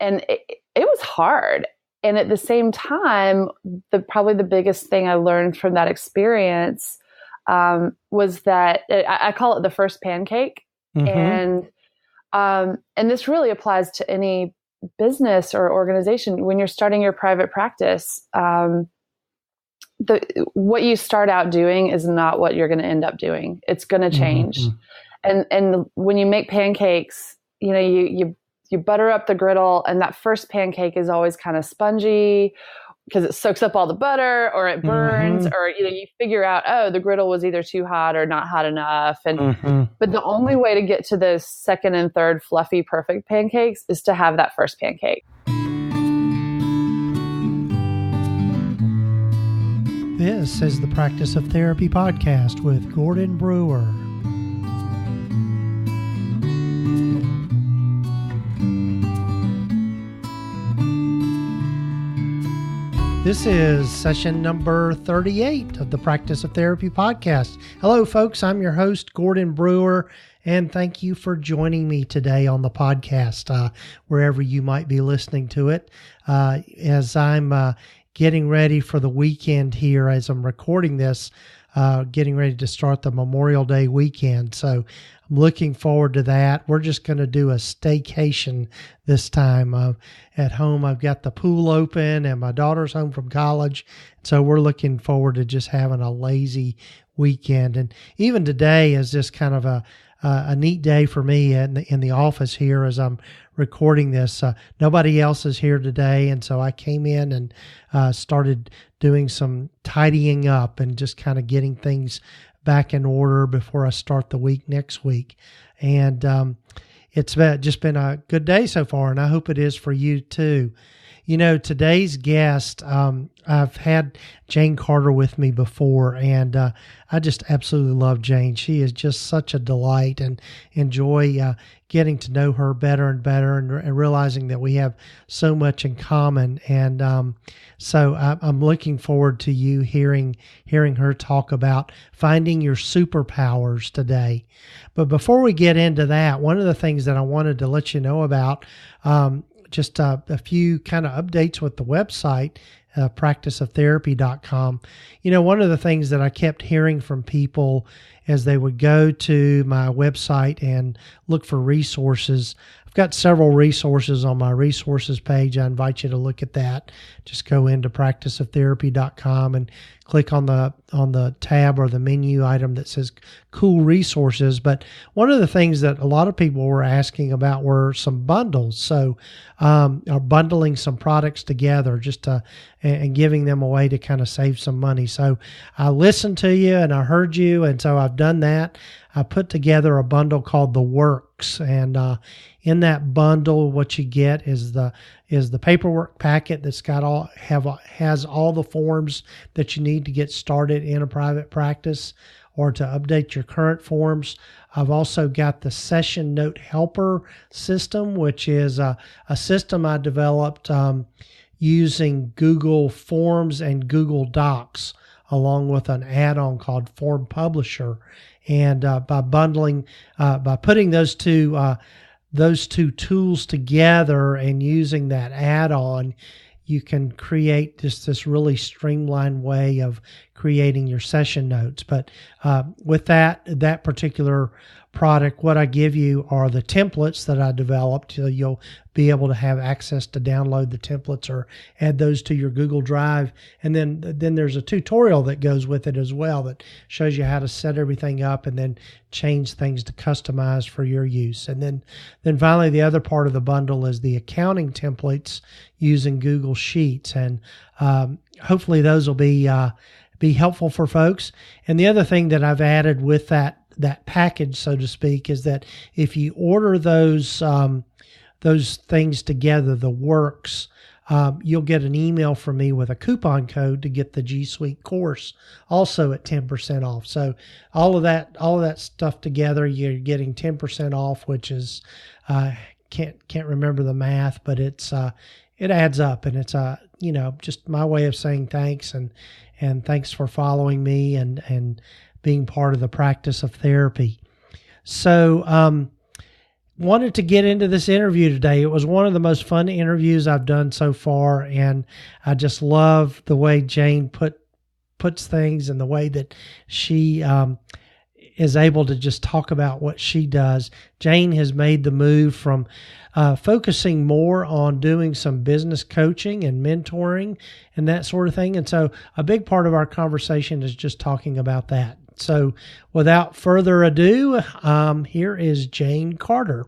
And it was hard. And at the same time, probably the biggest thing I learned from that experience was that I call it the first pancake. Mm-hmm. And this really applies to any business or organization. When you're starting your private practice, what you start out doing is not what you're going to end up doing. It's going to change. Mm-hmm. And when you make pancakes, you butter up the griddle, and that first pancake is always kind of spongy because it soaks up all the butter, or it burns, mm-hmm. or you figure out, oh, the griddle was either too hot or not hot enough. And mm-hmm. but the only way to get to those second and third fluffy, perfect pancakes is to have that first pancake. This is the Practice of Therapy podcast with Gordon Brewer. This is session number 38 of the Practice of Therapy podcast. Hello, folks. I'm your host, Gordon Brewer, and thank you for joining me today on the podcast, wherever you might be listening to it. As I'm getting ready for the weekend here, as I'm recording this, getting ready to start the Memorial Day weekend. So I'm looking forward to that. We're just going to do a staycation this time. At home, I've got the pool open and my daughter's home from college. So we're looking forward to just having a lazy weekend. And even today is just kind of a neat day for me in the office here as I'm recording this. Nobody else is here today, and so I came in and started doing some tidying up and just kind of getting things back in order before I start the week next week. And it's just been a good day so far, and I hope it is for you too. Today's guest, I've had Jane Carter with me before, and I just absolutely love Jane. She is just such a delight, and enjoy getting to know her better and better, and realizing that we have so much in common. And so I'm looking forward to you hearing her talk about finding your superpowers today. But before we get into that, one of the things that I wanted to let you know about, just a few kind of updates with the website, practiceoftherapy.com. One of the things that I kept hearing from people as they would go to my website and look for resources, I've got several resources on my resources page. I invite you to look at that. Just go into practiceoftherapy.com and click on the tab or the menu item that says cool resources. But one of the things that a lot of people were asking about were some bundles. So bundling some products together and giving them away to kind of save some money. So I listened to you and I heard you, and so I've done that. I put together a bundle called The Works, and in that bundle, what you get is the paperwork packet that's has all the forms that you need to get started in a private practice or to update your current forms. I've also got the Session Note Helper system, which is a system I developed using Google Forms and Google Docs, along with an add-on called Form Publisher. And by putting those two tools together and using that add-on, you can create this really streamlined way of creating your session notes. But with that particular product, what I give you are the templates that I developed. So you'll be able to have access to download the templates or add those to your Google Drive. And then there's a tutorial that goes with it as well that shows you how to set everything up and then change things to customize for your use. And then finally, the other part of the bundle is the accounting templates using Google Sheets. And hopefully those will be helpful for folks. And the other thing that I've added with that package, so to speak, is that if you order those things together, the works, you'll get an email from me with a coupon code to get the G Suite course also at 10% off. So all of that stuff together, you're getting 10% off, which is can't remember the math, but it adds up, and it's just my way of saying thanks and thanks for following me and being part of the Practice of Therapy. So wanted to get into this interview today. It was one of the most fun interviews I've done so far, and I just love the way Jane puts things and the way that she is able to just talk about what she does. Jane has made the move from focusing more on doing some business coaching and mentoring and that sort of thing. And so a big part of our conversation is just talking about that. So without further ado, here is Jane Carter.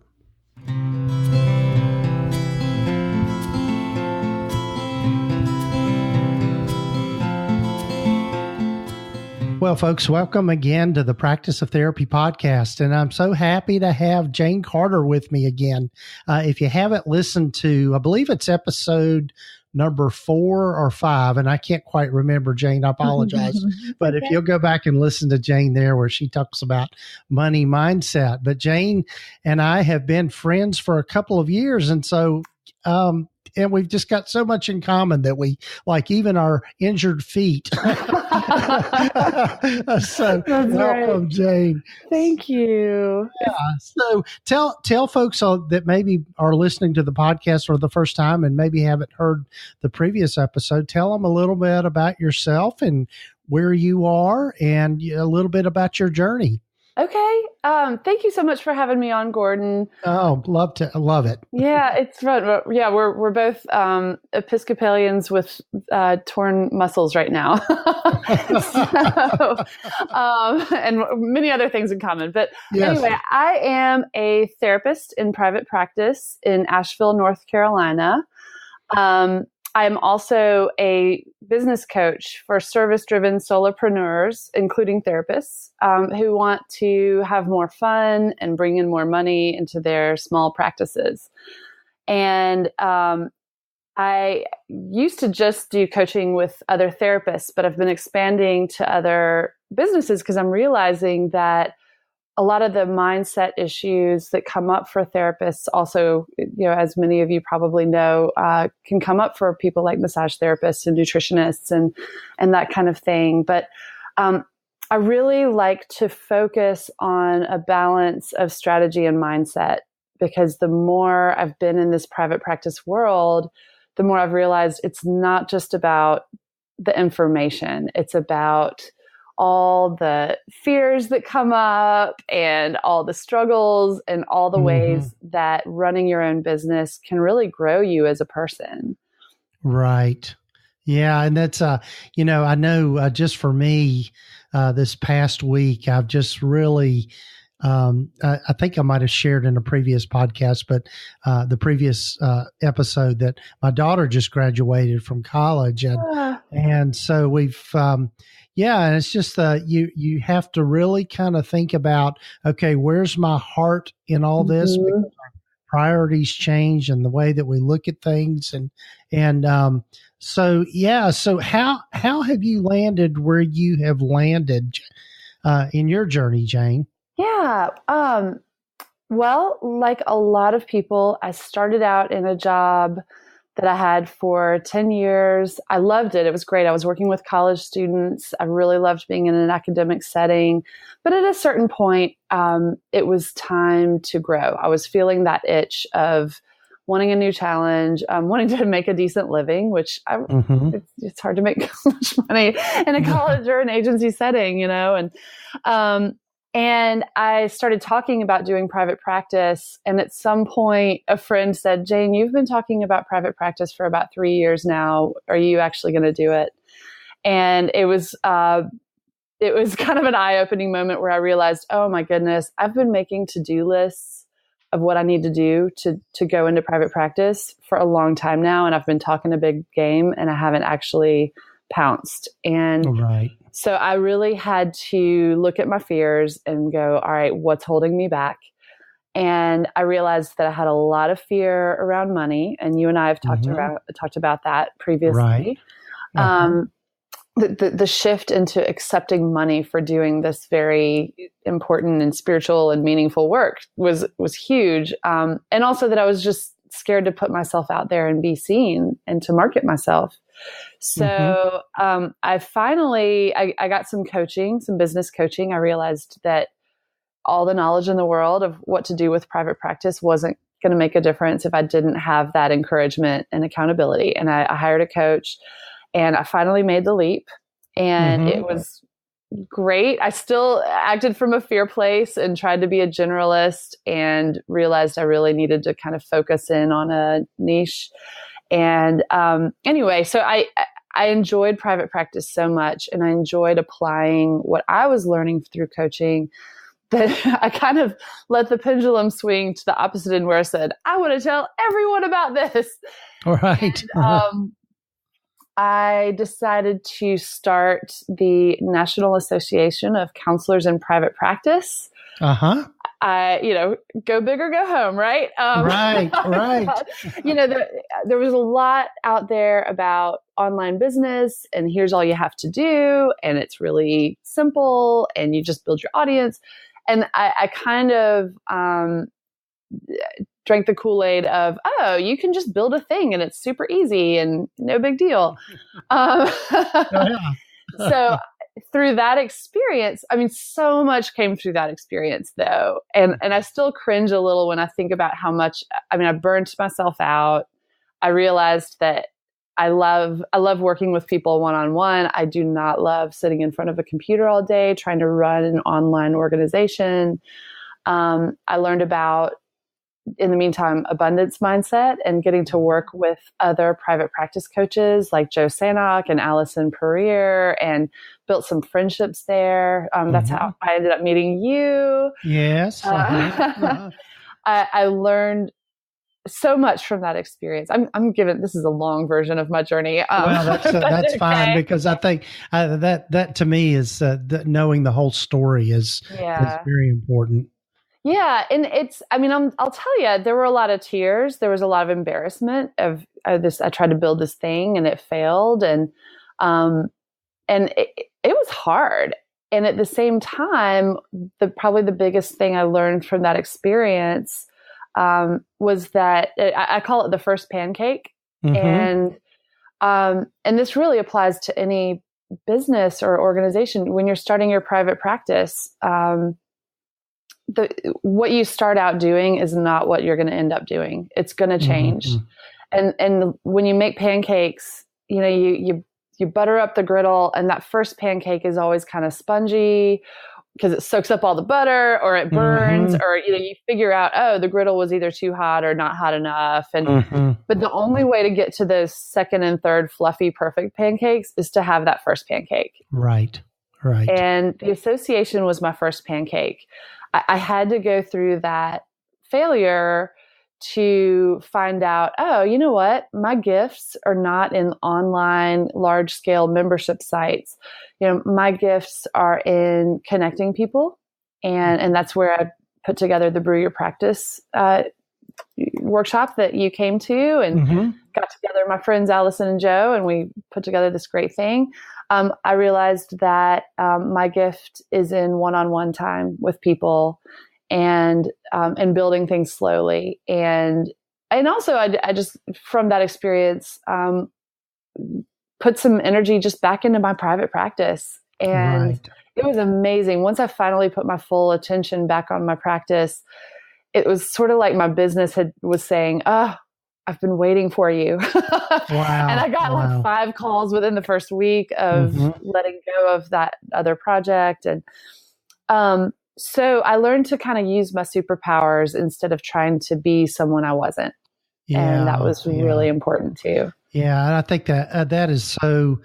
Well, folks, welcome again to the Practice of Therapy podcast. And I'm so happy to have Jane Carter with me again. If you haven't listened to, I believe it's episode number 4 or 5, and I can't quite remember, Jane, I apologize. But if you'll go back and listen to Jane there where she talks about money mindset. But Jane and I have been friends for a couple of years. And so, and we've just got so much in common that we like even our injured feet. So That's welcome, right. Jane. Thank you. Yeah. So tell folks that maybe are listening to the podcast for the first time and maybe haven't heard the previous episode. Tell them a little bit about yourself and where you are and a little bit about your journey. Okay. Thank you so much for having me on, Gordon. Oh, love it. Yeah, it's fun. Yeah, we're both Episcopalians with torn muscles right now, and many other things in common. But Yes. Anyway, I am a therapist in private practice in Asheville, North Carolina. I am also a business coach for service-driven solopreneurs, including therapists, who want to have more fun and bring in more money into their small practices. And I used to just do coaching with other therapists, but I've been expanding to other businesses because I'm realizing that a lot of the mindset issues that come up for therapists also, as many of you probably know, can come up for people like massage therapists and nutritionists and that kind of thing. But I really like to focus on a balance of strategy and mindset, because the more I've been in this private practice world, the more I've realized it's not just about the information. It's about all the fears that come up and all the struggles and all the ways that running your own business can really grow you as a person. Right. Yeah. And that's, I know just for me, this past week, I've just really, I think I might have shared in a previous podcast, but the previous episode that my daughter just graduated from college. And so we've, and it's just you have to really kind of think about, okay, where's my heart in all this? Because our priorities change and the way that we look at things. So how have you landed where you have landed in your journey, Jane? Yeah. Well, like a lot of people, I started out in a job that I had for 10 years. I loved it. It was great. I was working with college students. I really loved being in an academic setting. But at a certain point, it was time to grow. I was feeling that itch of wanting a new challenge, wanting to make a decent living, which it's hard to make much money in a college or an agency setting, And I started talking about doing private practice. And at some point, a friend said, Jane, you've been talking about private practice for about 3 years now. Are you actually going to do it? And it was kind of an eye-opening moment where I realized, oh my goodness, I've been making to-do lists of what I need to do to go into private practice for a long time now. And I've been talking a big game and I haven't actually pounced. And so I really had to look at my fears and go, all right, what's holding me back? And I realized that I had a lot of fear around money. And you and I have talked about that previously. Right. The shift into accepting money for doing this very important and spiritual and meaningful work was huge. And also that I was just scared to put myself out there and be seen and to market myself. So I finally got some coaching, some business coaching. I realized that all the knowledge in the world of what to do with private practice wasn't going to make a difference if I didn't have that encouragement and accountability. And I hired a coach, and I finally made the leap, and it was great. I still acted from a fear place and tried to be a generalist, and realized I really needed to kind of focus in on a niche. And anyway, so I enjoyed private practice so much, and I enjoyed applying what I was learning through coaching, that I kind of let the pendulum swing to the opposite end, where I said, I want to tell everyone about this. All right. And, I decided to start the National Association of Counselors in Private Practice. Go big or go home, right? Right. There was a lot out there about online business, and here's all you have to do, and it's really simple, and you just build your audience. And I kind of drank the Kool-Aid of, you can just build a thing, and it's super easy and no big deal. So through that experience, so much came through that experience though. And I still cringe a little when I think about how much, I burnt myself out. I realized that I love working with people one-on-one. I do not love sitting in front of a computer all day, trying to run an online organization. I learned about, in the meantime, abundance mindset, and getting to work with other private practice coaches like Joe Sanok and Allison Pereire, and built some friendships there. That's how I ended up meeting you. Yes. I learned so much from that experience. I'm giving, this is a long version of my journey. Well, that's okay. Fine, because I think that to me is knowing the whole story is very important. Yeah. And I'll tell you, there were a lot of tears. There was a lot of embarrassment of this. I tried to build this thing and it failed. And it was hard. And at the same time, probably the biggest thing I learned from that experience was that I call it the first pancake. And this really applies to any business or organization. When you're starting your private practice, what you start out doing is not what you're going to end up doing. It's going to change. And when you make pancakes, you butter up the griddle, and that first pancake is always kind of spongy because it soaks up all the butter, or it burns, or you figure out, the griddle was either too hot or not hot enough. And but the only way to get to those second and third fluffy, perfect pancakes is to have that first pancake. Right. And the association was my first pancake. I had to go through that failure to find out, you know what? My gifts are not in online large scale membership sites. My gifts are in connecting people. And that's where I put together the Brew Your Practice workshop that you came to, and got together my friends Allison and Joe, and we put together this great thing. I realized that my gift is in one-on-one time with people, and building things slowly. And also I just, from that experience, put some energy just back into my private practice. And it was amazing. Once I finally put my full attention back on my practice, it was sort of like my business was saying, I've been waiting for you. Wow. And I got like 5 calls within the first week of letting go of that other project. And so I learned to kind of use my superpowers instead of trying to be someone I wasn't. And that was really important too. Yeah. And I think that is so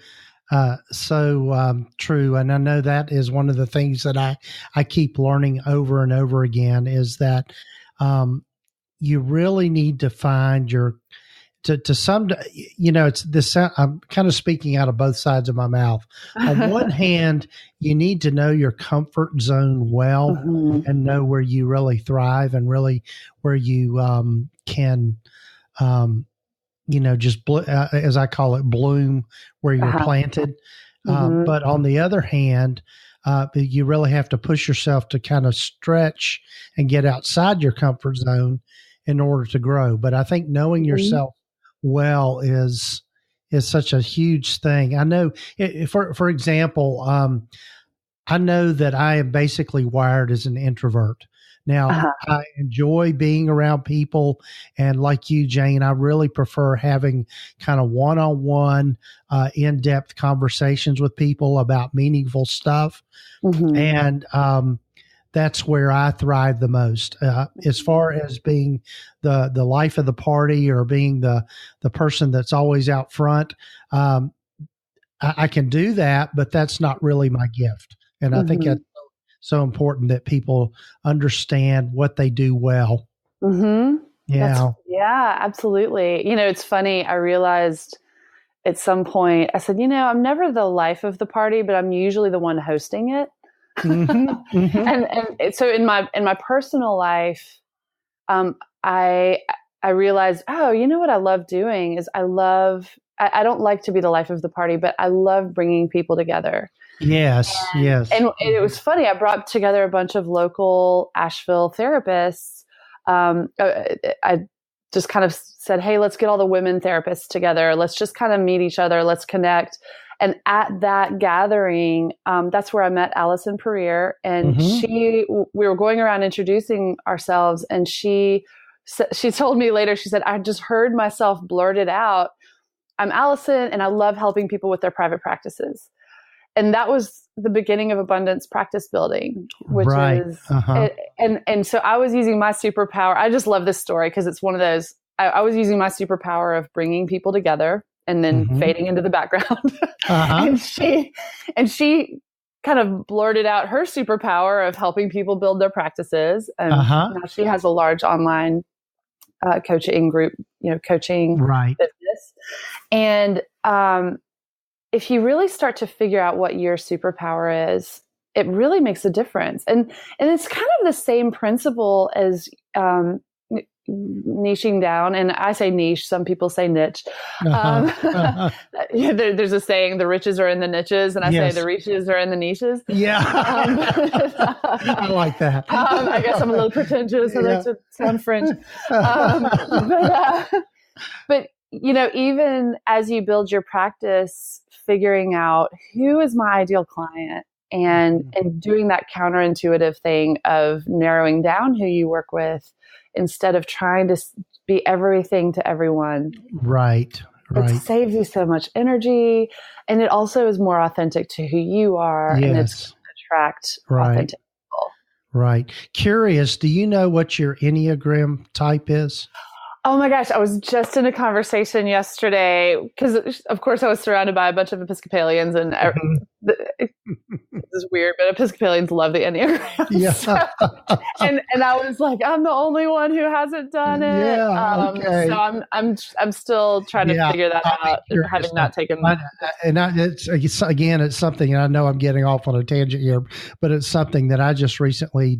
true. And I know that is one of the things that I keep learning over and over again, is that you really need to find it's this, I'm kind of speaking out of both sides of my mouth. On one hand, you need to know your comfort zone well, and know where you really thrive, and really where you can, just as I call it, bloom where you're planted. But on the other hand, you really have to push yourself to kind of stretch and get outside your comfort zone in order to grow. But I think knowing yourself well is such a huge thing. I know, for example, I know that I am basically wired as an introvert. Now, I enjoy being around people. And like you, Jane, I really prefer having kind of one-on-one, in-depth conversations with people about meaningful stuff. And that's where I thrive the most. As far as being the life of the party or being the person that's always out front, I can do that, but that's not really my gift. And I think that's so important that people understand what they do well. Yeah. Yeah, absolutely. You know, it's funny. I realized at some point, I said, you know, I'm never the life of the party, but I'm usually the one hosting it. And so in my personal life, I realized, oh, you know what I love doing is I don't like to be the life of the party, but I love bringing people together. Yes. And it was funny. I brought together a bunch of local Asheville therapists. I just kind of said, hey, let's get all the women therapists together. Let's just kind of meet each other. Let's connect. And at that gathering, that's where I met Allison Pereira. And we were going around introducing ourselves. And she told me later, she said, I just heard myself blurt it out. I'm Allison, and I love helping people with their private practices. And that was the beginning of abundance practice building, which is, and so I was using my superpower. I just love this story because it's one of those, I was using my superpower of bringing people together and then fading into the background. And she kind of blurted out her superpower of helping people build their practices. And now she has a large online coaching group, coaching business. And, if you really start to figure out what your superpower is, it really makes a difference. And it's kind of the same principle as niching down. And I say niche, some people say niche. There's a saying, the riches are in the niches. And I say the riches are in the niches. Yeah. I like that. I guess I'm a little pretentious. I like to sound French. But even as you build your practice, figuring out who is my ideal client and doing that counterintuitive thing of narrowing down who you work with instead of trying to be everything to everyone. Right. It saves you so much energy, and it also is more authentic to who you are, and it's going to attract authentic people. Right. Curious, do you know what your Enneagram type is? Oh my gosh, I was just in a conversation yesterday because, of course, I was surrounded by a bunch of Episcopalians, and this is weird, but Episcopalians love the Enneagram. Yeah. So, and I was like, I'm the only one who hasn't done it. Yeah. Okay. So I'm still trying to figure that out, having not taken. It's something, and I know I'm getting off on a tangent here, but it's something that I just recently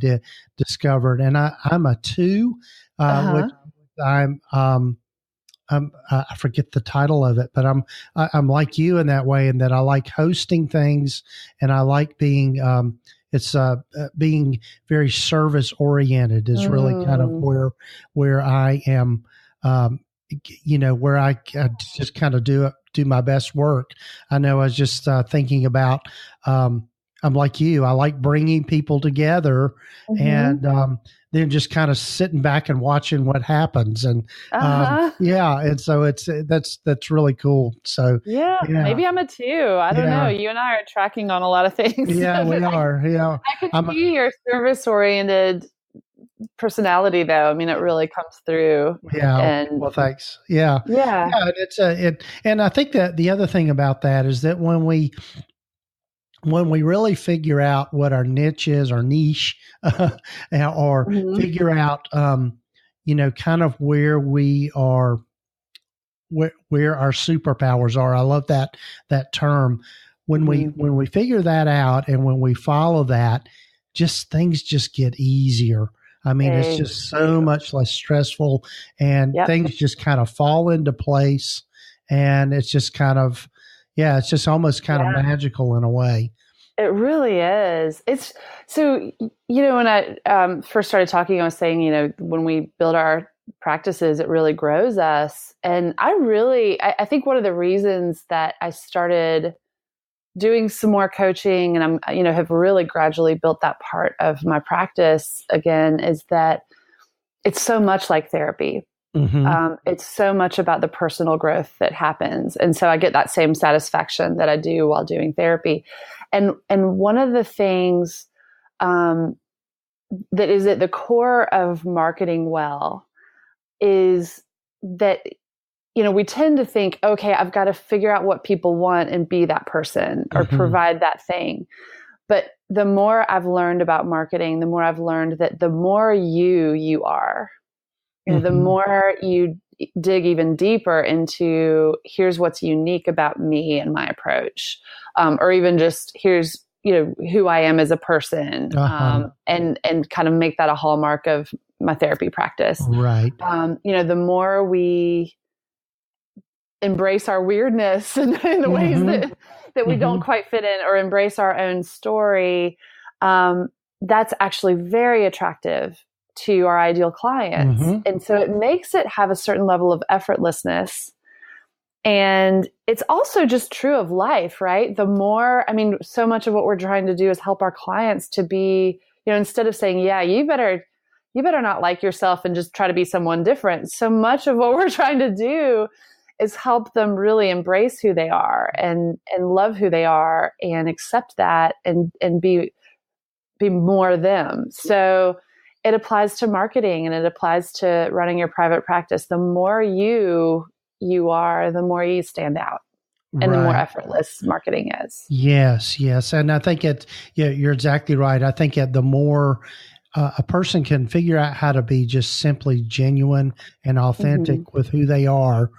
discovered, and I'm a 2, which I forget the title of it, but I'm like you in that way, in that I like hosting things, and I like being being very service oriented is really kind of where I am, where I just kind of do my best work. I know I was just thinking about, I'm like you, I like bringing people together and then just kind of sitting back and watching what happens. And and so that's really cool. So maybe I'm a 2. I don't know. You and I are tracking on a lot of things. Yeah, we are. Yeah, I can see your service oriented personality, though. I mean, it really comes through. Yeah. Well, thanks. Yeah. And I think that the other thing about that is that when we really figure out what our niche is, or niche, or figure out, kind of where we are, where our superpowers are. I love that term. When we figure that out, and when we follow that, things just get easier. I mean, it's just so much less stressful, and things just kind of fall into place, and it's just kind of, it's just almost kind of magical in a way. It really is. It's so, when I first started talking, I was saying, when we build our practices, it really grows us. And I think one of the reasons that I started doing some more coaching, and I'm, have really gradually built that part of my practice again, is that it's so much like therapy. It's so much about the personal growth that happens. And so I get that same satisfaction that I do while doing therapy. And one of the things that is at the core of marketing well is that, we tend to think, okay, I've got to figure out what people want and be that person or provide that thing. But the more I've learned about marketing, the more I've learned that the more you are, the more you dig even deeper into here's what's unique about me and my approach, or even just here's, who I am as a person, and kind of make that a hallmark of my therapy practice. Right. The more we embrace our weirdness in the ways that we don't quite fit in, or embrace our own story, that's actually very attractive to our ideal clients. And so it makes it have a certain level of effortlessness. And it's also just true of life, right? The more, so much of what we're trying to do is help our clients to be, instead of saying, yeah, you better not like yourself and just try to be someone different. So much of what we're trying to do is help them really embrace who they are and love who they are and accept that and be more them. So it applies to marketing and it applies to running your private practice. The more you are, the more you stand out, and the more effortless marketing is. Yes. And I think you're exactly right. I think the more a person can figure out how to be just simply genuine and authentic with who they are,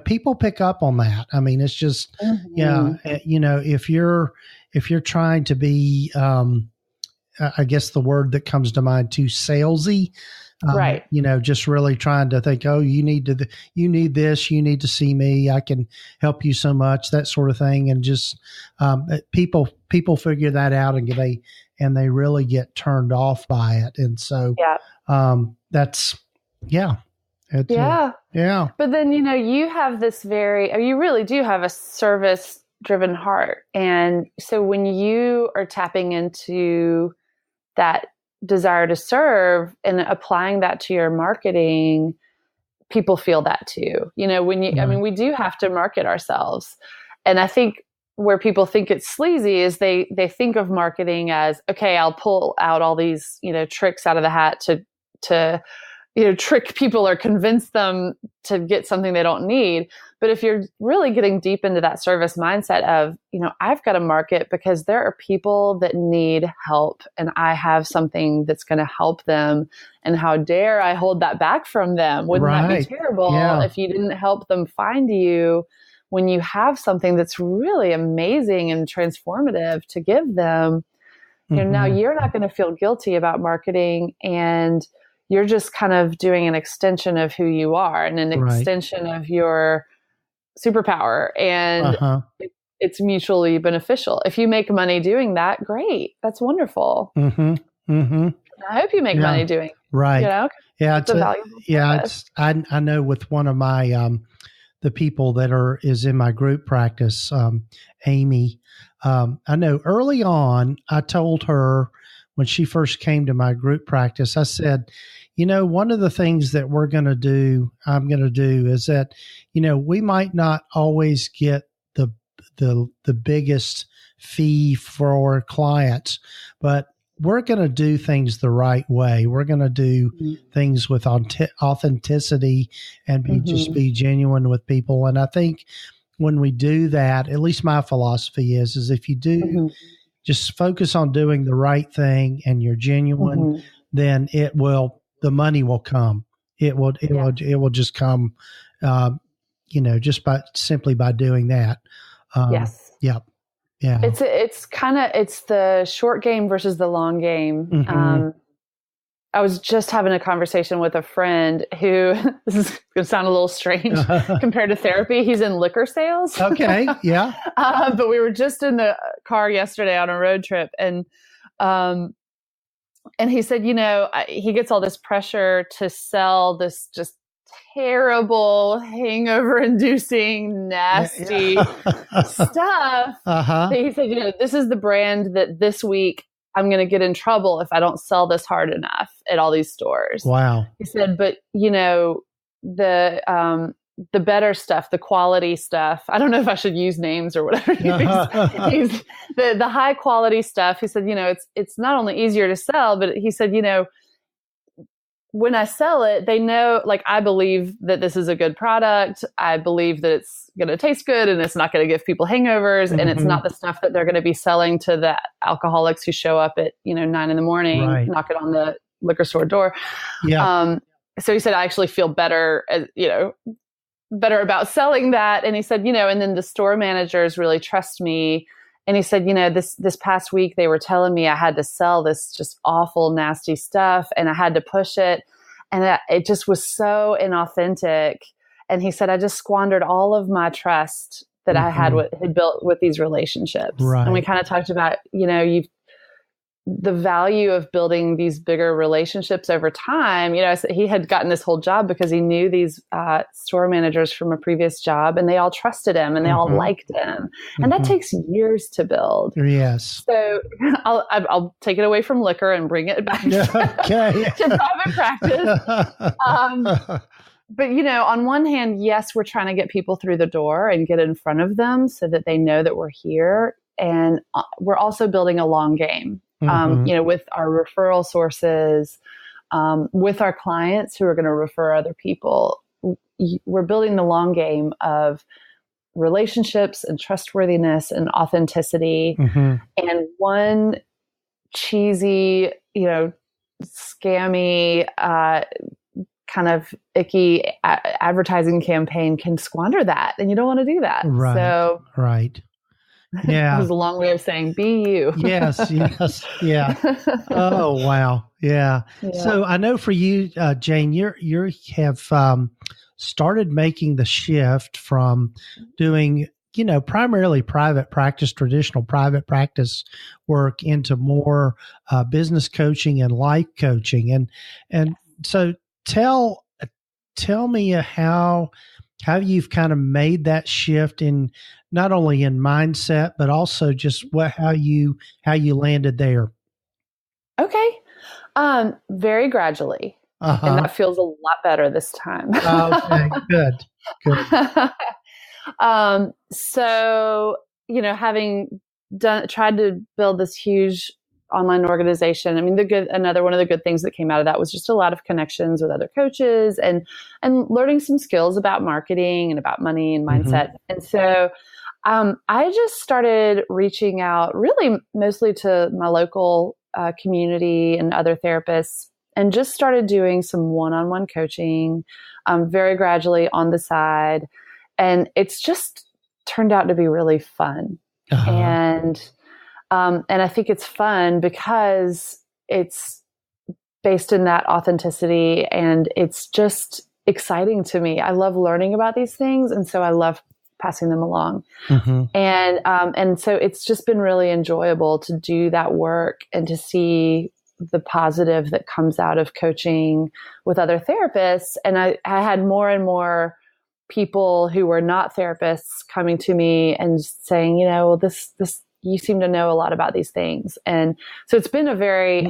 people pick up on that. It's just, if you're trying to be, I guess the word that comes to mind, too salesy, right. Just really trying to think, oh, you need this, you need to see me, I can help you so much, that sort of thing. And just, people figure that out and they really get turned off by it. And so, that's, But then, you have this you really do have a service driven heart. And so when you are tapping into that desire to serve and applying that to your marketing, people feel that too. We do have to market ourselves. And I think where people think it's sleazy is they think of marketing as, okay, I'll pull out all these, tricks out of the hat to trick people or convince them to get something they don't need. But if you're really getting deep into that service mindset of, I've got to market because there are people that need help and I have something that's going to help them. And how dare I hold that back from them? Wouldn't that be terrible if you didn't help them find you when you have something that's really amazing and transformative to give them? Now you're not going to feel guilty about marketing, and you're just kind of doing an extension of who you are and an extension of your superpower. And it's mutually beneficial. If you make money doing that, great. That's wonderful. I hope you make money doing it. Right. It's a valuable process. I know with one of my, the people that is in my group practice, Amy, I know early on, I told her when she first came to my group practice, I said, one of the things that I'm going to do is that, we might not always get the biggest fee for our clients, but we're going to do things the right way. We're going to do things with authenticity and just be genuine with people. And I think when we do that, at least my philosophy is if you do just focus on doing the right thing and you're genuine, then the money will come. It will just come, just simply by doing that. Yes. Yeah. Yeah. It's the short game versus the long game. I was just having a conversation with a friend who, this is going to sound a little strange compared to therapy. He's in liquor sales. Okay. Yeah. But we were just in the car yesterday on a road trip, and he said, he gets all this pressure to sell this just terrible, hangover-inducing, nasty stuff. That he said, this is the brand that this week I'm going to get in trouble if I don't sell this hard enough at all these stores. Wow. He said, but the better stuff, the quality stuff, I don't know if I should use names or whatever. He's the high quality stuff. He said, it's not only easier to sell, but he said, when I sell it, they know, like, I believe that this is a good product. I believe that it's going to taste good and it's not going to give people hangovers. And it's not the stuff that they're going to be selling to the alcoholics who show up at, 9 a.m, knocking on the liquor store door. Yeah. So he said, I actually feel better, better about selling that. And he said, and then the store managers really trust me. And he said, this past week, they were telling me I had to sell this just awful, nasty stuff, and I had to push it. And it just was so inauthentic. And he said, I just squandered all of my trust that I had built with these relationships. Right. And we kind of talked about, the value of building these bigger relationships over time. He had gotten this whole job because he knew these store managers from a previous job, and they all trusted him and they all liked him. And that takes years to build. Yes. So I'll take it away from liquor and bring it back to private practice. But, on one hand, yes, we're trying to get people through the door and get in front of them so that they know that we're here. And we're also building a long game. With our referral sources, with our clients who are going to refer other people. We're building the long game of relationships and trustworthiness and authenticity. And one cheesy, scammy, kind of icky advertising campaign can squander that. And you don't want to do that. Right. So, right. Yeah. It was a long way of saying, be you. Yes. Yeah. Oh, wow. Yeah. So I know for you, Jane, you have started making the shift from doing, primarily private practice, traditional private practice work into more business coaching and life coaching. And so tell me how you've kind of made that shift in not only in mindset, but also just how you landed there. Okay. Very gradually. And that feels a lot better this time. Okay, good. So, having tried to build this huge online organization. I mean, another one of the good things that came out of that was just a lot of connections with other coaches and learning some skills about marketing and about money and mindset. And so I just started reaching out really mostly to my local community and other therapists, and just started doing some one-on-one coaching very gradually on the side. And it's just turned out to be really fun. And I think it's fun because it's based in that authenticity, and it's just exciting to me. I love learning about these things. And so I love passing them along. And so it's just been really enjoyable to do that work and to see the positive that comes out of coaching with other therapists. And I had more and more people who were not therapists coming to me and saying, this you seem to know a lot about these things. And so it's been a very,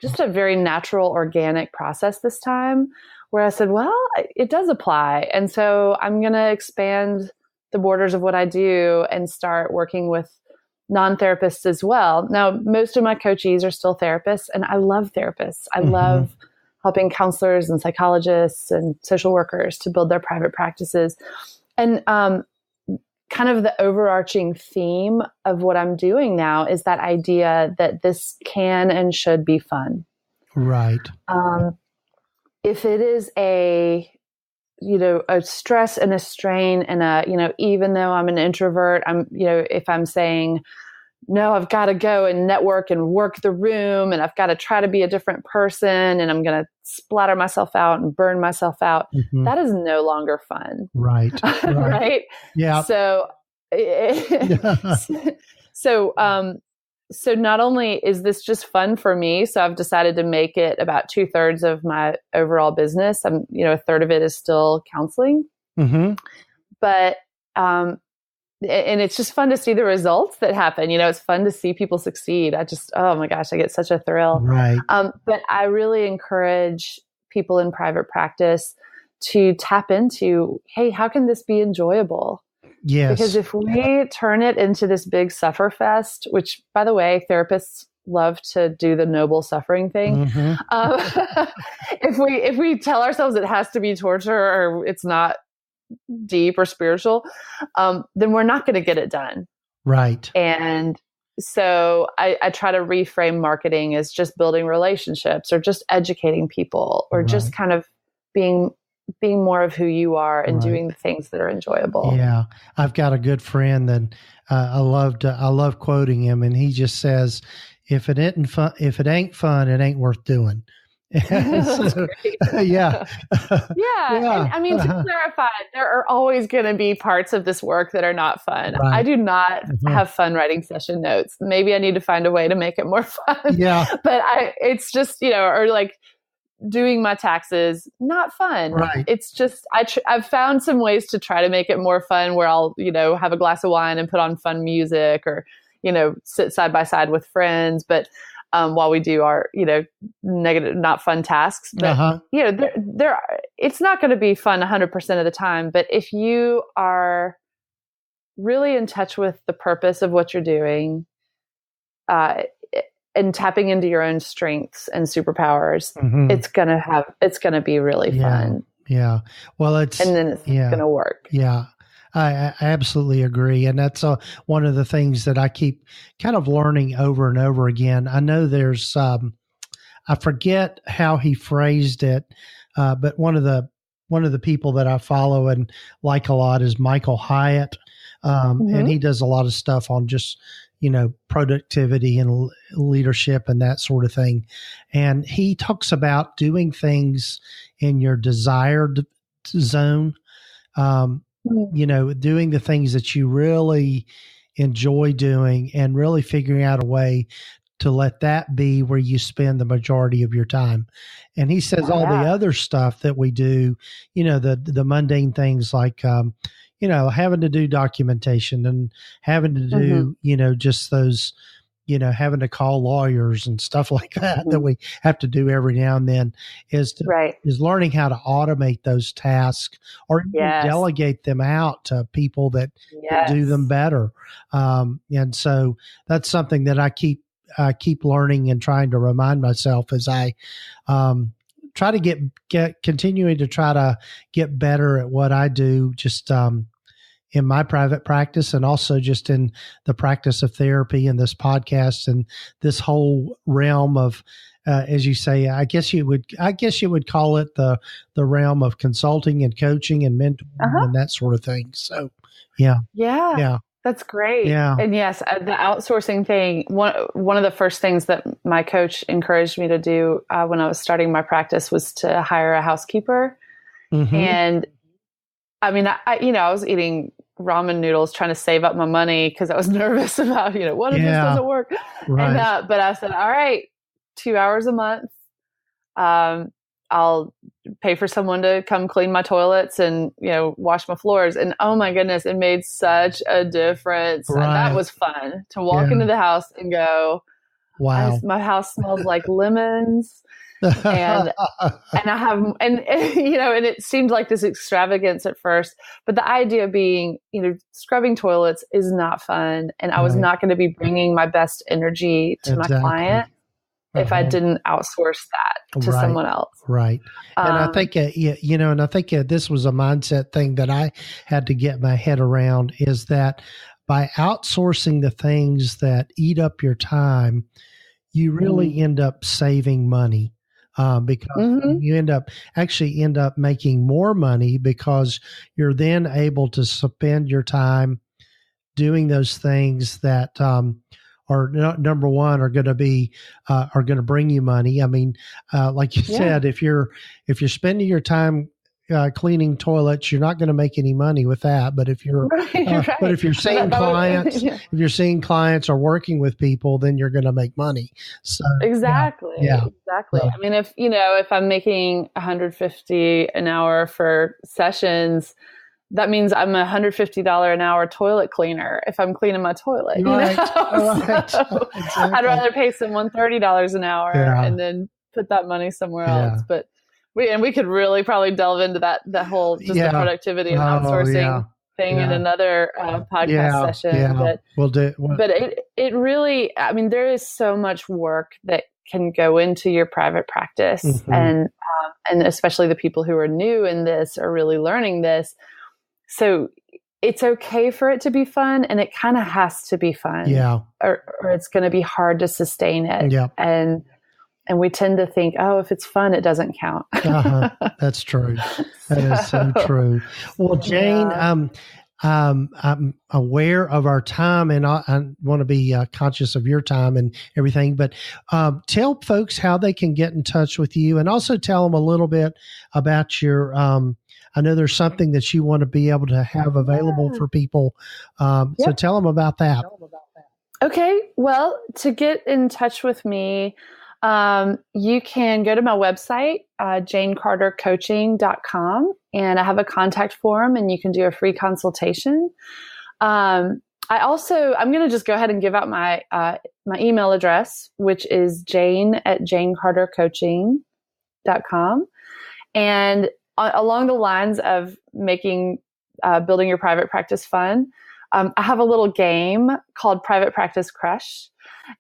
just a very natural, organic process this time, where I said, well, it does apply. And so I'm going to expand the borders of what I do and start working with non-therapists as well. Now, most of my coachees are still therapists, and I love therapists. I love helping counselors and psychologists and social workers to build their private practices. And kind of the overarching theme of what I'm doing now is that idea that this can and should be fun. Right. If it is a stress and a strain and even though I'm an introvert, if I'm saying, no, I've got to go and network and work the room, and I've got to try to be a different person, and I'm going to splatter myself out and burn myself out. That is no longer fun. Right. Right. Yeah. So so not only is this just fun for me, so I've decided to make it about 2/3 of my overall business. A third of it is still counseling, but, and it's just fun to see the results that happen. It's fun to see people succeed. Oh my gosh, I get such a thrill. Right. But I really encourage people in private practice to tap into, hey, how can this be enjoyable? Yes. Because if we turn it into this big suffer fest, which, by the way, therapists love to do the noble suffering thing. If we tell ourselves it has to be torture or it's not deep or spiritual, then we're not going to get it done. Right. And so I try to reframe marketing as just building relationships or just educating people or just kind of being more of who you are and doing the things that are enjoyable. Yeah. I've got a good friend that I love quoting him, and he just says, if it ain't fun, it ain't worth doing. So, yeah. And, I mean, to clarify, there are always going to be parts of this work that are not fun. Right. I do not have fun writing session notes. Maybe I need to find a way to make it more fun. Yeah. But it's just, or like doing my taxes, not fun. Right. It's just, I've found some ways to try to make it more fun where I'll, have a glass of wine and put on fun music or, sit side by side with friends. But while we do our, negative, not fun tasks, but it's not going to be fun 100% of the time. But if you are really in touch with the purpose of what you're doing, and tapping into your own strengths and superpowers, it's going to be really fun. Yeah. Well, and then it's going to work. Yeah. I absolutely agree. And that's one of the things that I keep kind of learning over and over again. I know there's, I forget how he phrased it, but one of the people that I follow and like a lot is Michael Hyatt. And he does a lot of stuff on just, productivity and leadership and that sort of thing. And he talks about doing things in your desired zone, doing the things that you really enjoy doing and really figuring out a way to let that be where you spend the majority of your time. And he says all the other stuff that we do, the mundane things like, having to do documentation and having to do, just those, having to call lawyers and stuff like that that we have to do every now and then is learning how to automate those tasks or delegate them out to people that do them better. And so that's something that I keep learning and trying to remind myself as I, try to continuing to try to get better at what I do, just, in my private practice and also just in the practice of therapy and this podcast and this whole realm of, as you say, I guess you would call it the realm of consulting and coaching and mentoring and that sort of thing. So, yeah. That's great. Yeah. And yes, the outsourcing thing, one of the first things that my coach encouraged me to do when I was starting my practice was to hire a housekeeper. And I mean, I was eating ramen noodles trying to save up my money because I was nervous about, what if this doesn't work? Right. And, but I said, all right, 2 hours a month. I'll pay for someone to come clean my toilets and, wash my floors. And oh my goodness, it made such a difference. Right. And that was fun to walk into the house and go, wow, my house smells like lemons. and I have, and it seemed like this extravagance at first, but the idea being, scrubbing toilets is not fun. And I was not going to be bringing my best energy to my client if I didn't outsource that to someone else. Right. And I think, this was a mindset thing that I had to get my head around is that by outsourcing the things that eat up your time, you really end up saving money. Because you end up making more money because you're then able to spend your time doing those things that are number one are going to bring you money. I mean, like you said, if you're spending your time cleaning toilets, you're not going to make any money with that. But if you're, but if you're seeing clients, if you're seeing clients or working with people, then you're going to make money. So exactly. I mean, if I'm making $150 an hour for sessions, that means I'm a $150 an hour toilet cleaner if I'm cleaning my toilet. Right. So exactly. I'd rather pay someone $30 an hour and then put that money somewhere else. But we could really probably delve into that whole the productivity and outsourcing thing in another podcast session. But we'll do. But it really, I mean, there is so much work that can go into your private practice, and especially the people who are new in this are really learning this. So it's okay for it to be fun, and it kind of has to be fun, or it's going to be hard to sustain it. And we tend to think, oh, if it's fun, it doesn't count. That's true. That is so true. Well, Jane, I'm aware of our time, and I want to be conscious of your time and everything. But tell folks how they can get in touch with you, and also tell them a little bit about your. I know there's something that you want to be able to have available for people. So tell them about that. Okay. Well, to get in touch with me, you can go to my website, janecartercoaching.com, and I have a contact form, and you can do a free consultation. I'm going to just go ahead and give out my email address, which is jane@janecartercoaching.com. And along the lines of making building your private practice fun, I have a little game called Private Practice Crush.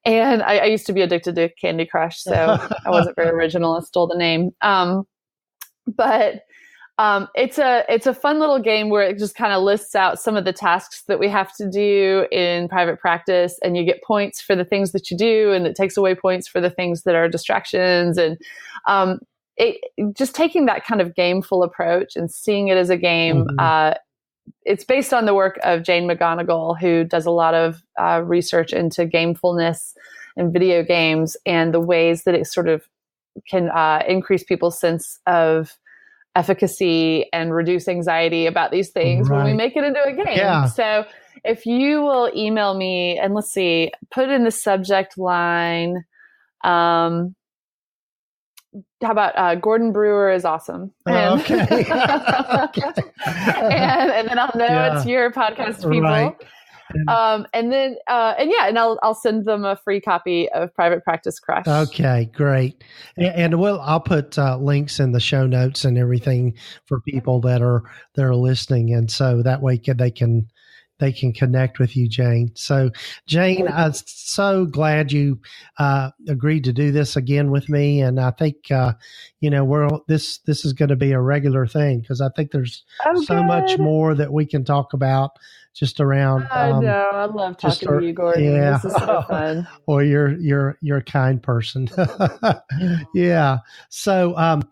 And I used to be addicted to Candy Crush, so I wasn't very original. I stole the name. But it's a fun little game where it just kind of lists out some of the tasks that we have to do in private practice, and you get points for the things that you do, and it takes away points for the things that are distractions. And just taking that kind of gameful approach and seeing it as a game. It's based on the work of Jane McGonigal, who does a lot of research into gamefulness in video games and the ways that it sort of can increase people's sense of efficacy and reduce anxiety about these things when we make it into a game. So if you will email me, and let's see, put in the subject line, how about Gordon Brewer is awesome? And, okay. and then I'll know it's your podcast people. Right. And I'll send them a free copy of Private Practice Crush. Okay, great. And I'll put links in the show notes and everything for people that are listening, and so that way they can connect with you, Jane. So, Jane, I'm so glad you agreed to do this again with me, and I think this is going to be a regular thing, because I think there's so much more that we can talk about just around. I know, I love talking to you, Gordon. Yeah. This is so fun. Well, you're a kind person. Yeah. So.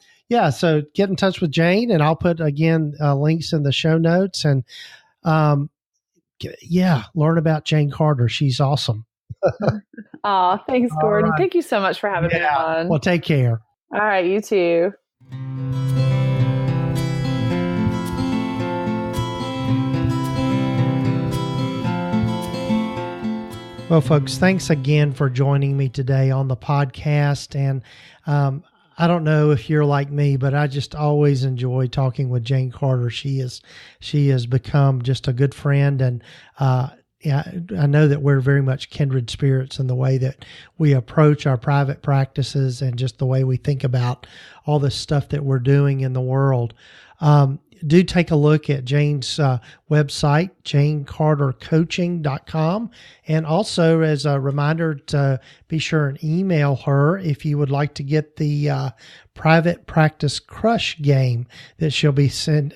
So get in touch with Jane, and I'll put again links in the show notes, and learn about Jane Carter. She's awesome. Oh, thanks, Gordon. Right. Thank you so much for having me on. Well, take care. All right, you too. Well, folks, thanks again for joining me today on the podcast. And I don't know if you're like me, but I just always enjoy talking with Jane Carter. She has become just a good friend, and I know that we're very much kindred spirits in the way that we approach our private practices and just the way we think about all the stuff that we're doing in the world. Do take a look at Jane's website, janecartercoaching.com. And also, as a reminder, to be sure and email her if you would like to get the Private Practice Crush game that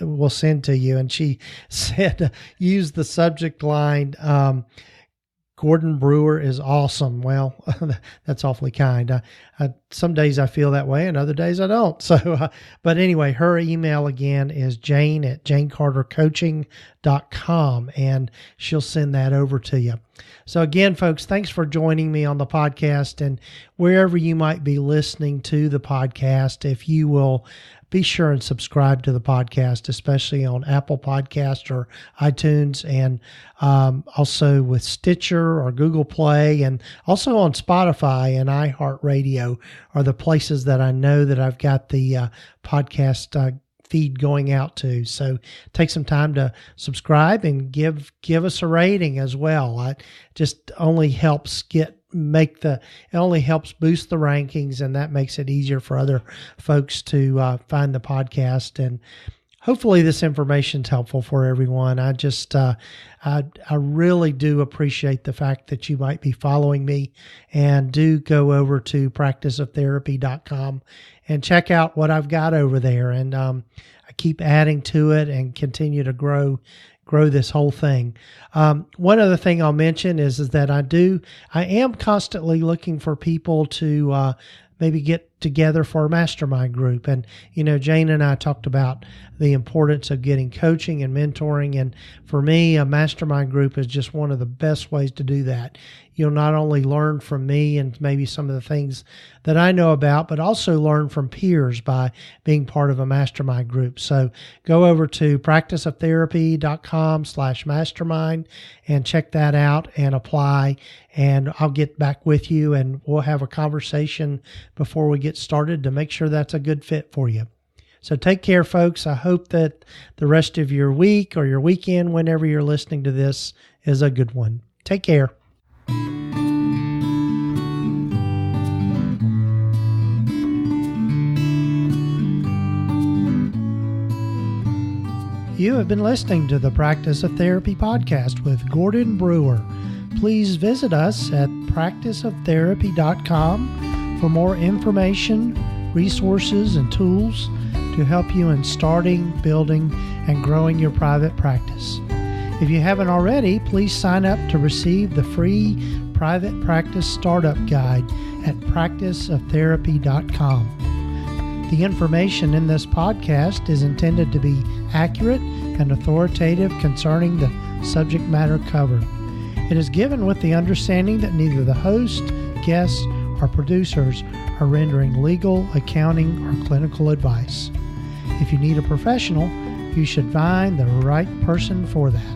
will send to you. And she said, use the subject line, Gordon Brewer is awesome. Well, that's awfully kind. Some days I feel that way, and other days I don't. So, but anyway, her email again is jane@janecartercoaching.com, and she'll send that over to you. So again, folks, thanks for joining me on the podcast, and wherever you might be listening to the podcast, if you will be sure and subscribe to the podcast, especially on Apple Podcast or iTunes, and also with Stitcher or Google Play, and also on Spotify and iHeartRadio are the places that I know that I've got the podcast feed going out to. So take some time to subscribe and give us a rating as well. It just only helps it only helps boost the rankings, and that makes it easier for other folks to find the podcast. And hopefully this information is helpful for everyone. I really do appreciate the fact that you might be following me, and do go over to practiceoftherapy.com and check out what I've got over there. And I keep adding to it and continue to grow this whole thing. One other thing I'll mention is that I am constantly looking for people to maybe get together for a mastermind group. And, Jane and I talked about the importance of getting coaching and mentoring. And for me, a mastermind group is just one of the best ways to do that. You'll not only learn from me and maybe some of the things that I know about, but also learn from peers by being part of a mastermind group. So go over to practiceoftherapy.com/mastermind and check that out and apply. And I'll get back with you and we'll have a conversation before we get started to make sure that's a good fit for you. So take care, folks. I hope that the rest of your week or your weekend, whenever you're listening to this, is a good one. Take care. You have been listening to the Practice of Therapy podcast with Gordon Brewer. Please visit us at practiceoftherapy.com for more information, resources, and tools to help you in starting, building, and growing your private practice. If you haven't already, please sign up to receive the free private practice startup guide at practiceoftherapy.com. The information in this podcast is intended to be accurate and authoritative concerning the subject matter covered. It is given with the understanding that neither the host, guests, or producers are rendering legal, accounting, or clinical advice. If you need a professional, you should find the right person for that.